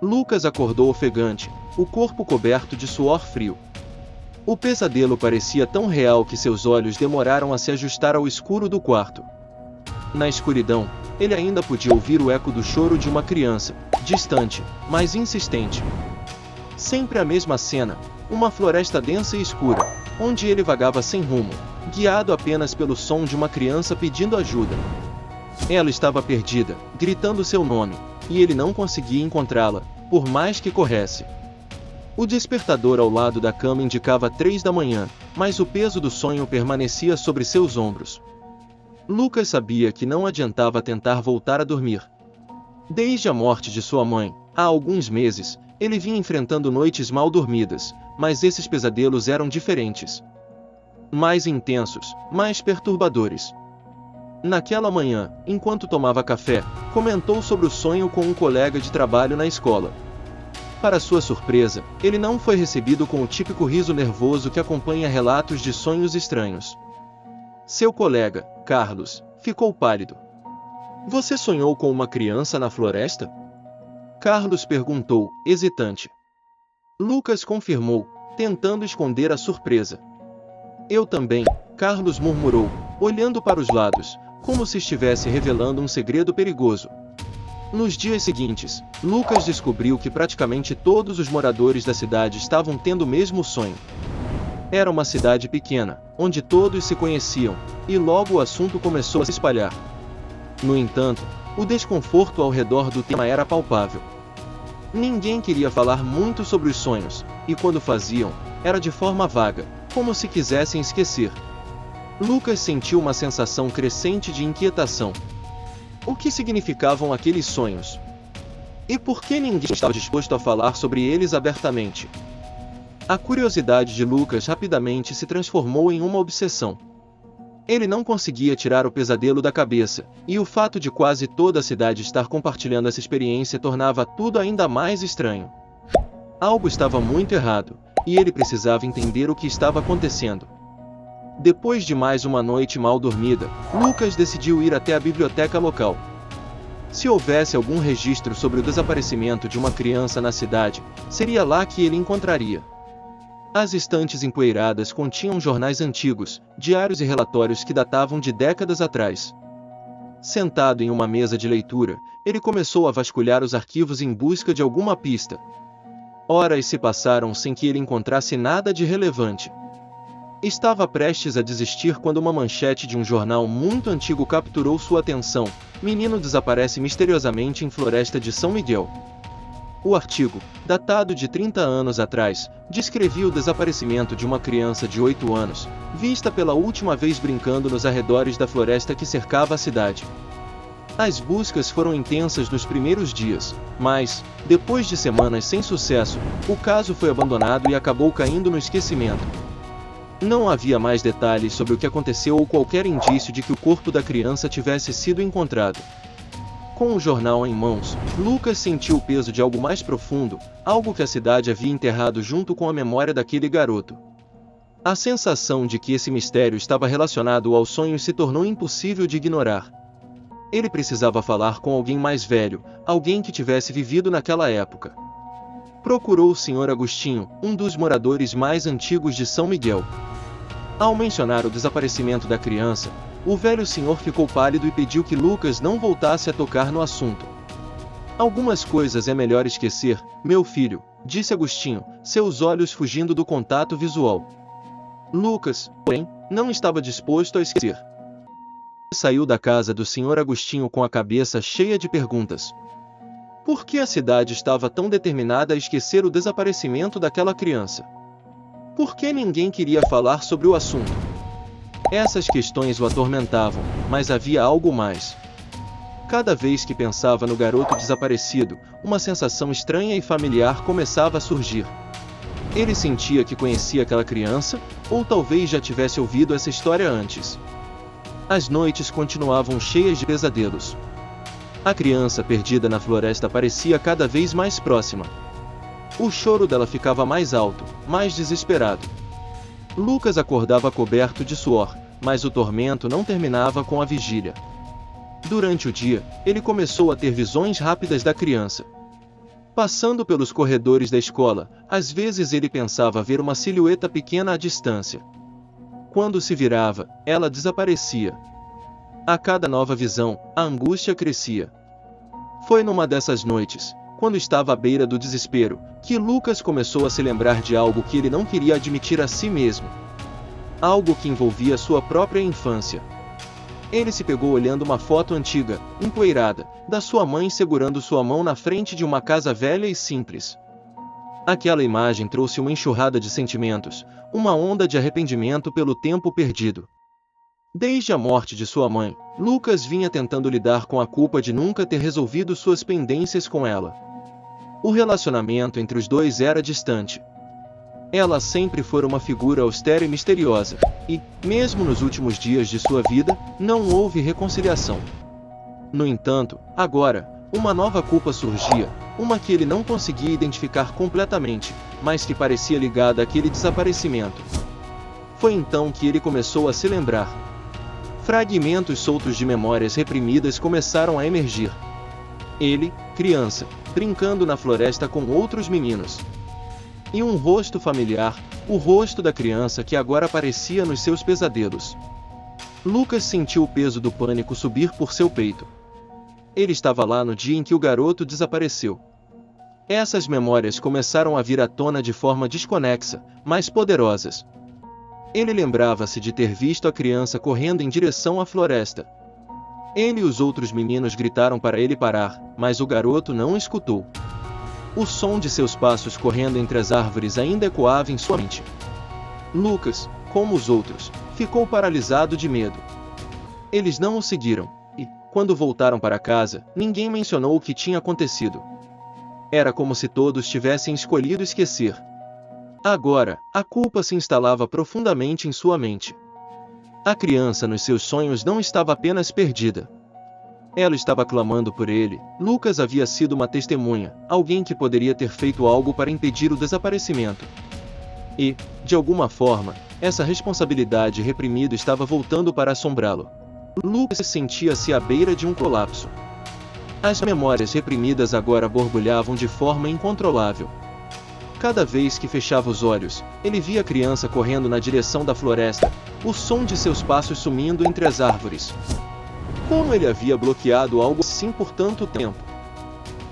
Lucas acordou ofegante, o corpo coberto de suor frio. O pesadelo parecia tão real que seus olhos demoraram a se ajustar ao escuro do quarto. Na escuridão, ele ainda podia ouvir o eco do choro de uma criança, distante, mas insistente. Sempre a mesma cena, uma floresta densa e escura, onde ele vagava sem rumo, guiado apenas pelo som de uma criança pedindo ajuda. Ela estava perdida, gritando seu nome, e ele não conseguia encontrá-la, por mais que corresse. O despertador ao lado da cama indicava 3 da manhã, mas o peso do sonho permanecia sobre seus ombros. Lucas sabia que não adiantava tentar voltar a dormir. Desde a morte de sua mãe, há alguns meses, ele vinha enfrentando noites mal dormidas, mas esses pesadelos eram diferentes. Mais intensos, mais perturbadores. Naquela manhã, enquanto tomava café, comentou sobre o sonho com um colega de trabalho na escola. Para sua surpresa, ele não foi recebido com o típico riso nervoso que acompanha relatos de sonhos estranhos. Seu colega, Carlos, ficou pálido. "Você sonhou com uma criança na floresta?" Carlos perguntou, hesitante. Lucas confirmou, tentando esconder a surpresa. "Eu também", Carlos murmurou, olhando para os lados, como se estivesse revelando um segredo perigoso. Nos dias seguintes, Lucas descobriu que praticamente todos os moradores da cidade estavam tendo o mesmo sonho. Era uma cidade pequena, onde todos se conheciam, e logo o assunto começou a se espalhar. No entanto, o desconforto ao redor do tema era palpável. Ninguém queria falar muito sobre os sonhos, e quando faziam, era de forma vaga, como se quisessem esquecer. Lucas sentiu uma sensação crescente de inquietação. O que significavam aqueles sonhos? E por que ninguém estava disposto a falar sobre eles abertamente? A curiosidade de Lucas rapidamente se transformou em uma obsessão. Ele não conseguia tirar o pesadelo da cabeça, e o fato de quase toda a cidade estar compartilhando essa experiência tornava tudo ainda mais estranho. Algo estava muito errado, e ele precisava entender o que estava acontecendo. Depois de mais uma noite mal dormida, Lucas decidiu ir até a biblioteca local. Se houvesse algum registro sobre o desaparecimento de uma criança na cidade, seria lá que ele encontraria. As estantes empoeiradas continham jornais antigos, diários e relatórios que datavam de décadas atrás. Sentado em uma mesa de leitura, ele começou a vasculhar os arquivos em busca de alguma pista. Horas se passaram sem que ele encontrasse nada de relevante. Estava prestes a desistir quando uma manchete de um jornal muito antigo capturou sua atenção: "Menino desaparece misteriosamente em floresta de São Miguel." O artigo, datado de 30 anos atrás, descrevia o desaparecimento de uma criança de 8 anos, vista pela última vez brincando nos arredores da floresta que cercava a cidade. As buscas foram intensas nos primeiros dias, mas, depois de semanas sem sucesso, o caso foi abandonado e acabou caindo no esquecimento. Não havia mais detalhes sobre o que aconteceu ou qualquer indício de que o corpo da criança tivesse sido encontrado. Com o jornal em mãos, Lucas sentiu o peso de algo mais profundo, algo que a cidade havia enterrado junto com a memória daquele garoto. A sensação de que esse mistério estava relacionado ao sonho se tornou impossível de ignorar. Ele precisava falar com alguém mais velho, alguém que tivesse vivido naquela época. Procurou o Sr. Agostinho, um dos moradores mais antigos de São Miguel. Ao mencionar o desaparecimento da criança, o velho senhor ficou pálido e pediu que Lucas não voltasse a tocar no assunto. "Algumas coisas é melhor esquecer, meu filho", disse Agostinho, seus olhos fugindo do contato visual. Lucas, porém, não estava disposto a esquecer. Saiu da casa do Sr. Agostinho com a cabeça cheia de perguntas. Por que a cidade estava tão determinada a esquecer o desaparecimento daquela criança? Por que ninguém queria falar sobre o assunto? Essas questões o atormentavam, mas havia algo mais. Cada vez que pensava no garoto desaparecido, uma sensação estranha e familiar começava a surgir. Ele sentia que conhecia aquela criança, ou talvez já tivesse ouvido essa história antes. As noites continuavam cheias de pesadelos. A criança perdida na floresta parecia cada vez mais próxima. O choro dela ficava mais alto, mais desesperado. Lucas acordava coberto de suor, mas o tormento não terminava com a vigília. Durante o dia, ele começou a ter visões rápidas da criança. Passando pelos corredores da escola, às vezes ele pensava ver uma silhueta pequena à distância. Quando se virava, ela desaparecia. A cada nova visão, a angústia crescia. Foi numa dessas noites, quando estava à beira do desespero, que Lucas começou a se lembrar de algo que ele não queria admitir a si mesmo. Algo que envolvia sua própria infância. Ele se pegou olhando uma foto antiga, empoeirada, da sua mãe segurando sua mão na frente de uma casa velha e simples. Aquela imagem trouxe uma enxurrada de sentimentos, uma onda de arrependimento pelo tempo perdido. Desde a morte de sua mãe, Lucas vinha tentando lidar com a culpa de nunca ter resolvido suas pendências com ela. O relacionamento entre os dois era distante. Ela sempre foi uma figura austera e misteriosa, e, mesmo nos últimos dias de sua vida, não houve reconciliação. No entanto, agora, uma nova culpa surgia, uma que ele não conseguia identificar completamente, mas que parecia ligada àquele desaparecimento. Foi então que ele começou a se lembrar. Fragmentos soltos de memórias reprimidas começaram a emergir. Ele, criança, brincando na floresta com outros meninos. E um rosto familiar, o rosto da criança que agora aparecia nos seus pesadelos. Lucas sentiu o peso do pânico subir por seu peito. Ele estava lá no dia em que o garoto desapareceu. Essas memórias começaram a vir à tona de forma desconexa, mas poderosas. Ele lembrava-se de ter visto a criança correndo em direção à floresta. Ele e os outros meninos gritaram para ele parar, mas o garoto não escutou. O som de seus passos correndo entre as árvores ainda ecoava em sua mente. Lucas, como os outros, ficou paralisado de medo. Eles não o seguiram, e, quando voltaram para casa, ninguém mencionou o que tinha acontecido. Era como se todos tivessem escolhido esquecer. Agora, a culpa se instalava profundamente em sua mente. A criança nos seus sonhos não estava apenas perdida. Ela estava clamando por ele. Lucas havia sido uma testemunha, alguém que poderia ter feito algo para impedir o desaparecimento. E, de alguma forma, essa responsabilidade reprimida estava voltando para assombrá-lo. Lucas sentia-se à beira de um colapso. As memórias reprimidas agora borbulhavam de forma incontrolável. Cada vez que fechava os olhos, ele via a criança correndo na direção da floresta, o som de seus passos sumindo entre as árvores. Como ele havia bloqueado algo assim por tanto tempo?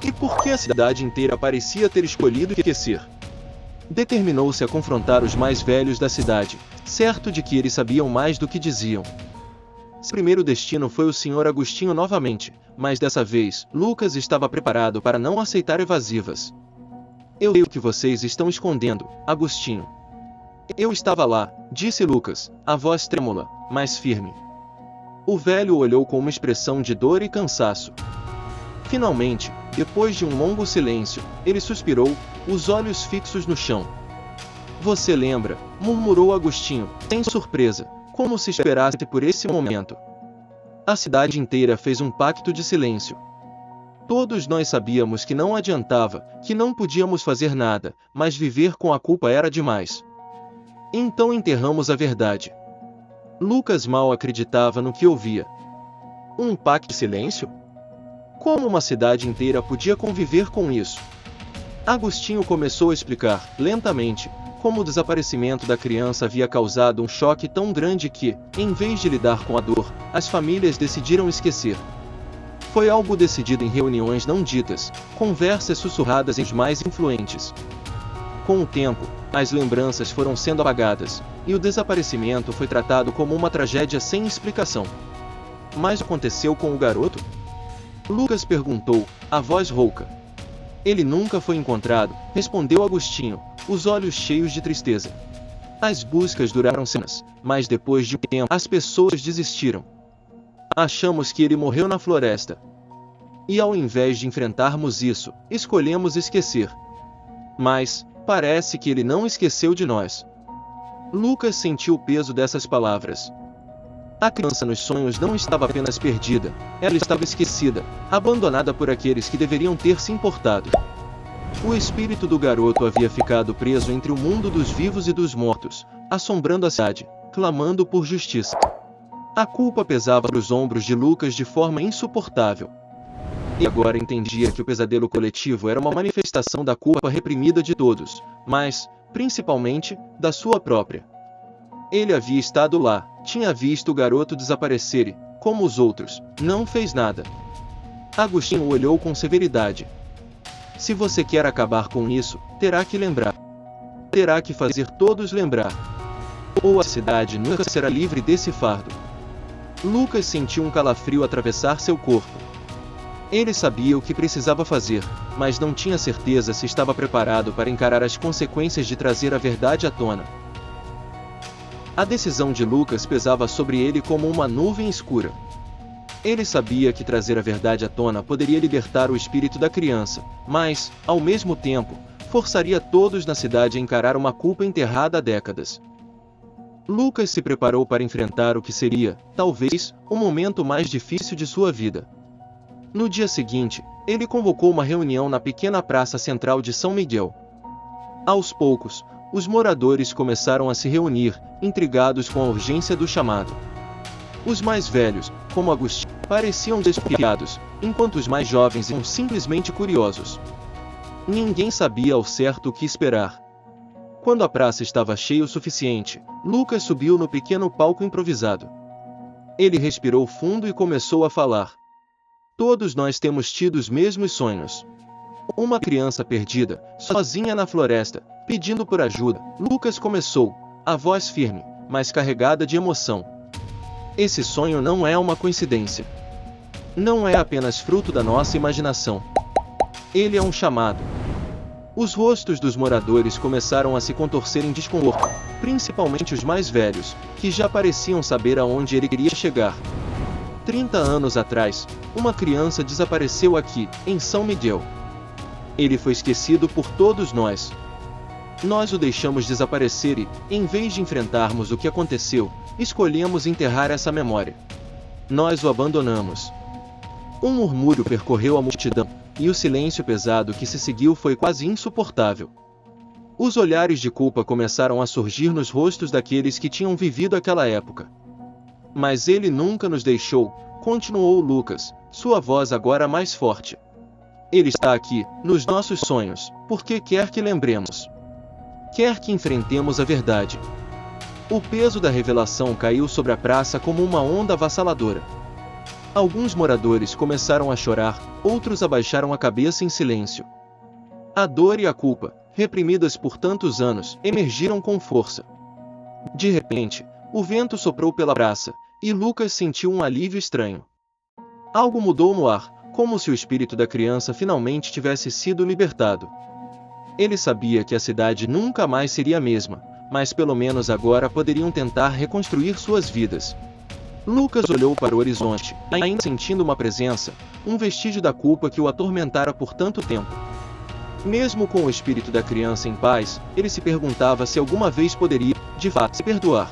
E por que a cidade inteira parecia ter escolhido esquecer? Determinou-se a confrontar os mais velhos da cidade, certo de que eles sabiam mais do que diziam. Seu primeiro destino foi o Sr. Agostinho novamente, mas dessa vez, Lucas estava preparado para não aceitar evasivas. Eu sei o que vocês estão escondendo, Agostinho. Eu estava lá, disse Lucas, a voz trêmula, mas firme. O velho o olhou com uma expressão de dor e cansaço. Finalmente, depois de um longo silêncio, ele suspirou, os olhos fixos no chão. Você lembra, murmurou Agostinho, sem surpresa, como se esperasse por esse momento. A cidade inteira fez um pacto de silêncio. Todos nós sabíamos que não adiantava, que não podíamos fazer nada, mas viver com a culpa era demais. Então enterramos a verdade. Lucas mal acreditava no que ouvia. Um pacto de silêncio? Como uma cidade inteira podia conviver com isso? Agostinho começou a explicar, lentamente, como o desaparecimento da criança havia causado um choque tão grande que, em vez de lidar com a dor, as famílias decidiram esquecer. Foi algo decidido em reuniões não ditas, conversas sussurradas entre os mais influentes. Com o tempo, as lembranças foram sendo apagadas, e o desaparecimento foi tratado como uma tragédia sem explicação. Mas o que aconteceu com o garoto? Lucas perguntou, a voz rouca. Ele nunca foi encontrado, respondeu Agostinho, os olhos cheios de tristeza. As buscas duraram semanas, mas depois de um tempo as pessoas desistiram. Achamos que ele morreu na floresta. E ao invés de enfrentarmos isso, escolhemos esquecer. Mas, parece que ele não esqueceu de nós. Lucas sentiu o peso dessas palavras. A criança nos sonhos não estava apenas perdida, ela estava esquecida, abandonada por aqueles que deveriam ter se importado. O espírito do garoto havia ficado preso entre o mundo dos vivos e dos mortos, assombrando a cidade, clamando por justiça. A culpa pesava nos ombros de Lucas de forma insuportável. E agora entendia que o pesadelo coletivo era uma manifestação da culpa reprimida de todos, mas, principalmente, da sua própria. Ele havia estado lá, tinha visto o garoto desaparecer e, como os outros, não fez nada. Agostinho o olhou com severidade. Se você quer acabar com isso, terá que lembrar. Terá que fazer todos lembrar. Ou a cidade nunca será livre desse fardo. Lucas sentiu um calafrio atravessar seu corpo. Ele sabia o que precisava fazer, mas não tinha certeza se estava preparado para encarar as consequências de trazer a verdade à tona. A decisão de Lucas pesava sobre ele como uma nuvem escura. Ele sabia que trazer a verdade à tona poderia libertar o espírito da criança, mas, ao mesmo tempo, forçaria todos na cidade a encarar uma culpa enterrada há décadas. Lucas se preparou para enfrentar o que seria, talvez, o momento mais difícil de sua vida. No dia seguinte, ele convocou uma reunião na pequena praça central de São Miguel. Aos poucos, os moradores começaram a se reunir, intrigados com a urgência do chamado. Os mais velhos, como Agostinho, pareciam desconfiados, enquanto os mais jovens eram simplesmente curiosos. Ninguém sabia ao certo o que esperar. Quando a praça estava cheia o suficiente, Lucas subiu no pequeno palco improvisado. Ele respirou fundo e começou a falar. Todos nós temos tido os mesmos sonhos. Uma criança perdida, sozinha na floresta, pedindo por ajuda. Lucas começou, a voz firme, mas carregada de emoção. Esse sonho não é uma coincidência. Não é apenas fruto da nossa imaginação. Ele é um chamado. Os rostos dos moradores começaram a se contorcer em desconforto, principalmente os mais velhos, que já pareciam saber aonde ele queria chegar. 30 anos atrás, uma criança desapareceu aqui, em São Miguel. Ele foi esquecido por todos nós. Nós o deixamos desaparecer e, em vez de enfrentarmos o que aconteceu, escolhemos enterrar essa memória. Nós o abandonamos. Um murmúrio percorreu a multidão, e o silêncio pesado que se seguiu foi quase insuportável. Os olhares de culpa começaram a surgir nos rostos daqueles que tinham vivido aquela época. Mas ele nunca nos deixou, continuou Lucas, sua voz agora mais forte. Ele está aqui, nos nossos sonhos, porque quer que lembremos. Quer que enfrentemos a verdade. O peso da revelação caiu sobre a praça como uma onda avassaladora. Alguns moradores começaram a chorar, outros abaixaram a cabeça em silêncio. A dor e a culpa, reprimidas por tantos anos, emergiram com força. De repente, o vento soprou pela praça, e Lucas sentiu um alívio estranho. Algo mudou no ar, como se o espírito da criança finalmente tivesse sido libertado. Ele sabia que a cidade nunca mais seria a mesma, mas pelo menos agora poderiam tentar reconstruir suas vidas. Lucas olhou para o horizonte, ainda sentindo uma presença, um vestígio da culpa que o atormentara por tanto tempo. Mesmo com o espírito da criança em paz, ele se perguntava se alguma vez poderia, de fato, se perdoar.